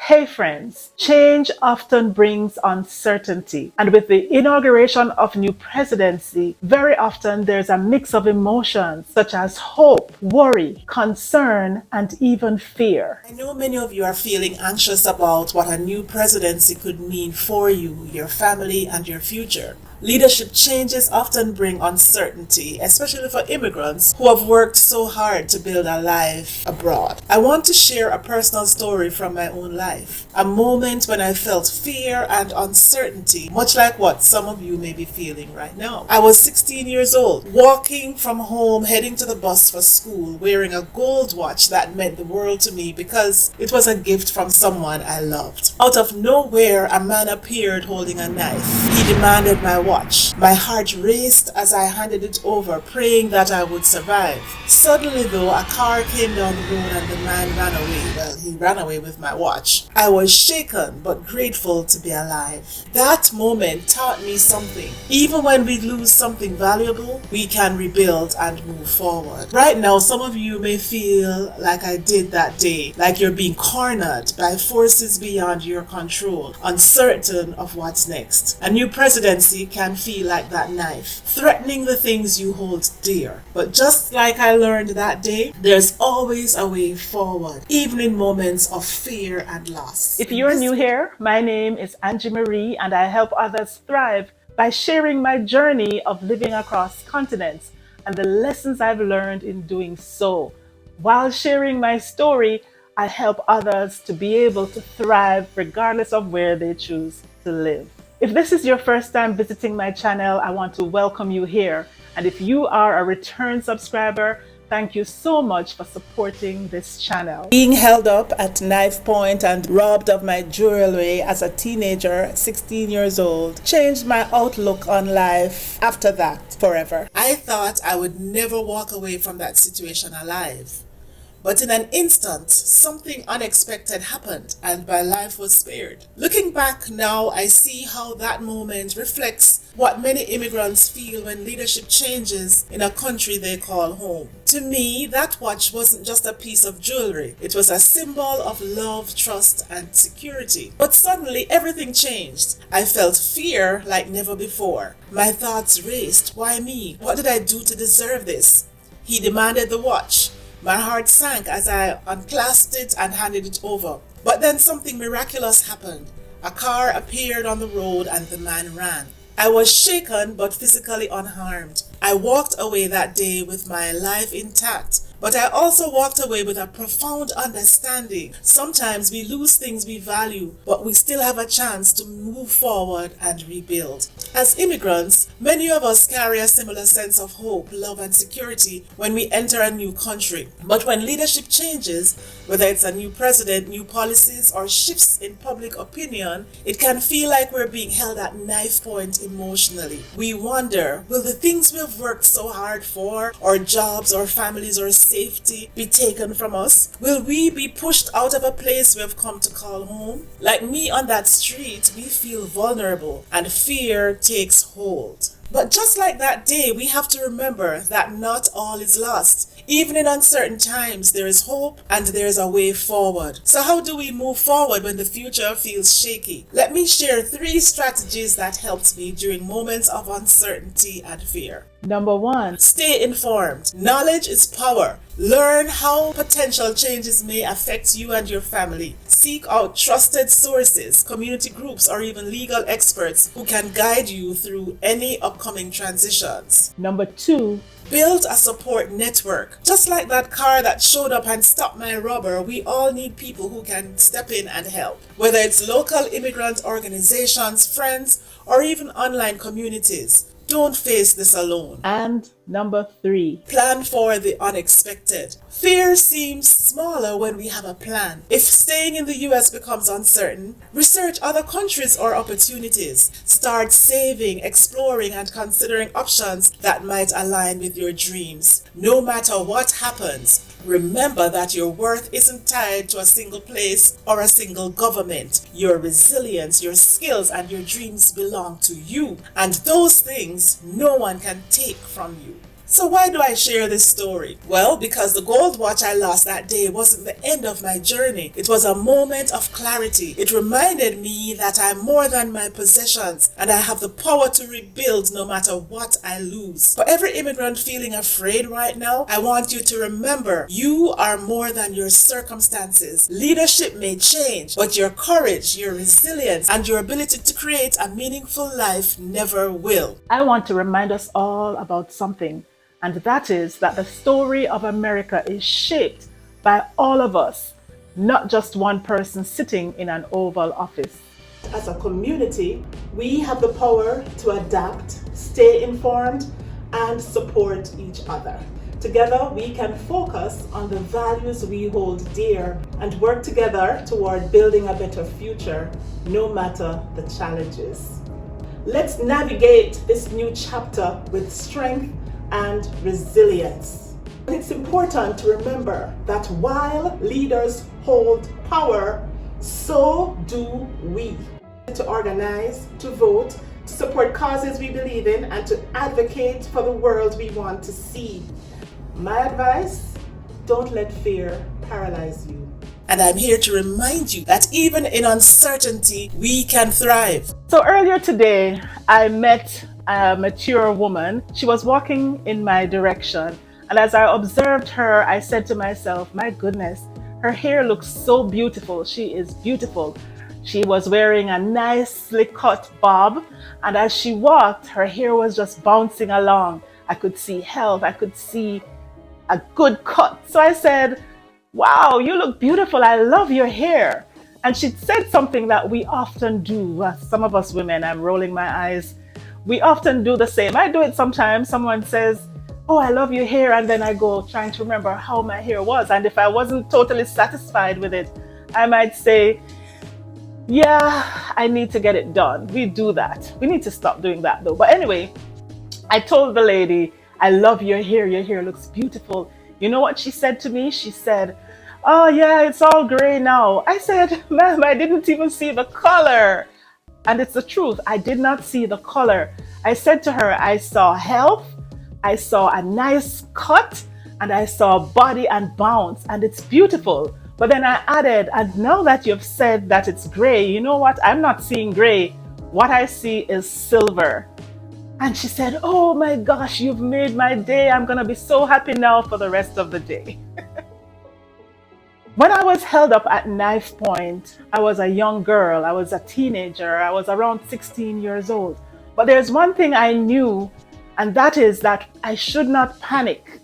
Hey friends, change often brings uncertainty, and with the inauguration of new presidency, very often there's a mix of emotions such as hope, worry, concern, and even fear. I know many of you are feeling anxious about what a new presidency could mean for you, your family, and your future. Leadership changes often bring uncertainty, especially for immigrants who have worked so hard to build a life abroad. I want to share a personal story from my own life, a moment when I felt fear and uncertainty, much like what some of you may be feeling right now. I was 16 years old, walking from home, heading to the bus for school, wearing a gold watch that meant the world to me because it was a gift from someone I loved. Out of nowhere, a man appeared holding a knife. He demanded my watch. My heart raced as I handed it over, praying that I would survive. Suddenly though, a car came down the road and the man ran away. Well, he ran away with my watch. I was shaken but grateful to be alive. That moment taught me something. Even when we lose something valuable, we can rebuild and move forward. Right now, some of you may feel like I did that day, like you're being cornered by forces beyond your control, uncertain of what's next. A new presidency can feel like that knife, threatening the things you hold dear. But just like I learned that day, there's always a way forward, even in moments of fear and loss. If you're new here, my name is Angie Marie, and I help others thrive by sharing my journey of living across continents and the lessons I've learned in doing so. While sharing my story, I help others to be able to thrive regardless of where they choose to live. If this is your first time visiting my channel, I want to welcome you here. And if you are a return subscriber, thank you so much for supporting this channel. Being held up at knife point and robbed of my jewelry as a teenager, 16 years old, changed my outlook on life after that forever. I thought I would never walk away from that situation alive. But in an instant, something unexpected happened and my life was spared. Looking back now, I see how that moment reflects what many immigrants feel when leadership changes in a country they call home. To me, that watch wasn't just a piece of jewelry. It was a symbol of love, trust, and security. But suddenly, everything changed. I felt fear like never before. My thoughts raced. Why me? What did I do to deserve this? He demanded the watch. My heart sank as I unclasped it and handed it over. But then something miraculous happened. A car appeared on the road and the man ran. I was shaken but physically unharmed. I walked away that day with my life intact, but I also walked away with a profound understanding. Sometimes we lose things we value, but we still have a chance to move forward and rebuild. As immigrants, many of us carry a similar sense of hope, love, and security when we enter a new country. But when leadership changes, whether it's a new president, new policies, or shifts in public opinion, it can feel like we're being held at knife point emotionally. We wonder, will the things we've worked so hard for, our jobs, our families, our safety, be taken from us? Will we be pushed out of a place we have come to call home? Like me on that street, we feel vulnerable and fear takes hold. But just like that day, we have to remember that not all is lost. Even in uncertain times, there is hope and there is a way forward. So how do we move forward when the future feels shaky? Let me share 3 strategies that helped me during moments of uncertainty and fear. Number 1, stay informed. Knowledge is power. Learn how potential changes may affect you and your family. Seek out trusted sources, community groups, or even legal experts who can guide you through any upcoming transitions. Number 2, build a support network. Just like that car that showed up and stopped my robber, we all need people who can step in and help. Whether it's local immigrant organizations, friends, or even online communities. Don't face this alone. And number 3, plan for the unexpected. Fear seems smaller when we have a plan. If staying in the US becomes uncertain, research other countries or opportunities. Start saving, exploring, and considering options that might align with your dreams. No matter what happens, remember that your worth isn't tied to a single place or a single government. Your resilience, your skills, and your dreams belong to you. And those things no one can take from you. So why do I share this story? Well, because the gold watch I lost that day wasn't the end of my journey. It was a moment of clarity. It reminded me that I'm more than my possessions and I have the power to rebuild no matter what I lose. For every immigrant feeling afraid right now, I want you to remember you are more than your circumstances. Leadership may change, but your courage, your resilience, and your ability to create a meaningful life never will. I want to remind us all about something, and that is that the story of America is shaped by all of us, not just one person sitting in an Oval Office. As a community, we have the power to adapt, stay informed, and support each other. Together, we can focus on the values we hold dear and work together toward building a better future, no matter the challenges. Let's navigate this new chapter with strength and resilience. It's important to remember that while leaders hold power, so do we. To organize, to vote, to support causes we believe in, and to advocate for the world we want to see. My advice, don't let fear paralyze you. And I'm here to remind you that even in uncertainty, we can thrive. So earlier today, I met a mature woman. She was walking in my direction. And as I observed her, I said to myself, my goodness, her hair looks so beautiful. She is beautiful. She was wearing a nicely cut bob. And as she walked, her hair was just bouncing along. I could see health. I could see a good cut. So I said, wow, you look beautiful. I love your hair. And she said something that we often do. Some of us women, I'm rolling my eyes. We often do the same. I do it sometimes. Someone says, oh, I love your hair. And then I go trying to remember how my hair was. And if I wasn't totally satisfied with it, I might say, yeah, I need to get it done. We do that. We need to stop doing that though. But anyway, I told the lady, I love your hair. Your hair looks beautiful. You know what she said to me? She said, oh yeah, it's all gray now. I said, ma'am, I didn't even see the color. And it's the truth. I did not see the color. I said to her, I saw health, I saw a nice cut, and I saw body and bounce, and it's beautiful. But then I added, and now that you've said that it's gray, you know what? I'm not seeing gray. What I see is silver. And she said, oh my gosh, you've made my day. I'm going to be so happy now for the rest of the day. When I was held up at knife point, I was a young girl. I was a teenager. I was around 16 years old. But there's one thing I knew, and that is that I should not panic.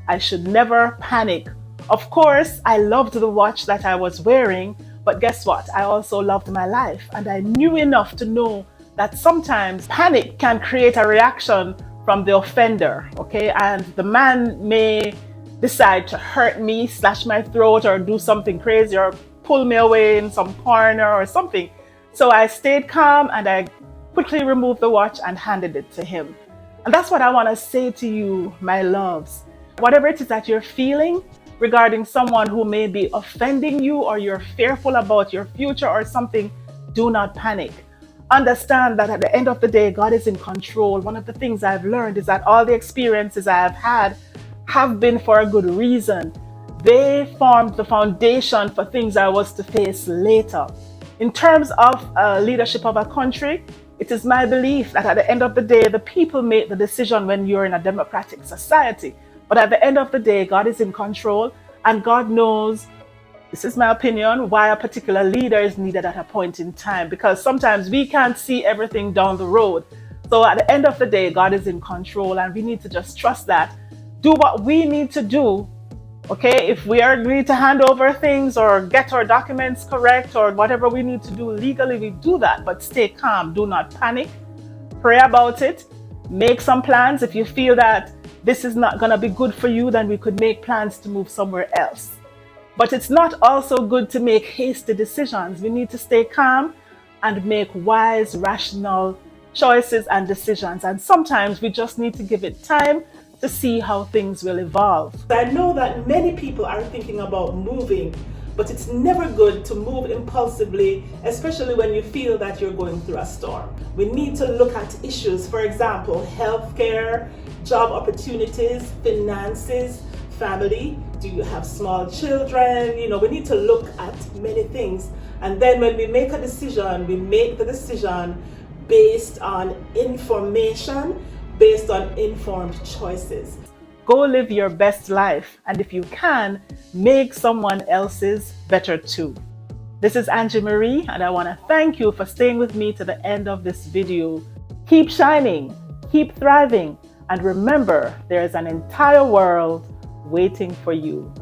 I should never panic. Of course, I loved the watch that I was wearing, but guess what? I also loved my life. And I knew enough to know that sometimes panic can create a reaction from the offender, okay? And the man may decide to hurt me, slash my throat, or do something crazy, or pull me away in some corner or something. So I stayed calm and I quickly removed the watch and handed it to him. And that's what I want to say to you, my loves. Whatever it is that you're feeling regarding someone who may be offending you, or you're fearful about your future or something, do not panic. Understand that at the end of the day, God is in control. One of the things I've learned is that all the experiences I have had have been for a good reason. They formed the foundation for things I was to face later. In terms of leadership of a country, it is my belief that at the end of the day, the people make the decision when you're in a democratic society. But at the end of the day, God is in control, and God knows, this is my opinion, why a particular leader is needed at a point in time, because sometimes we can't see everything down the road. So at the end of the day, God is in control, and we need to just trust that. Do what we need to do, okay? If we need to hand over things or get our documents correct or whatever we need to do legally, we do that. But stay calm. Do not panic. Pray about it. Make some plans. If you feel that this is not going to be good for you, then we could make plans to move somewhere else. But it's not also good to make hasty decisions. We need to stay calm and make wise, rational choices and decisions. And sometimes we just need to give it time to see how things will evolve. I know that many people are thinking about moving, but it's never good to move impulsively, especially when you feel that you're going through a storm. We need to look at issues, for example, healthcare, job opportunities, finances, family. Do you have small children? We need to look at many things. And then when we make a decision, we make the decision based on information, based on informed choices. Go live your best life, and if you can, make someone else's better too. This is Angie Marie, and I want to thank you for staying with me to the end of this video. Keep shining, keep thriving, and remember, there is an entire world waiting for you.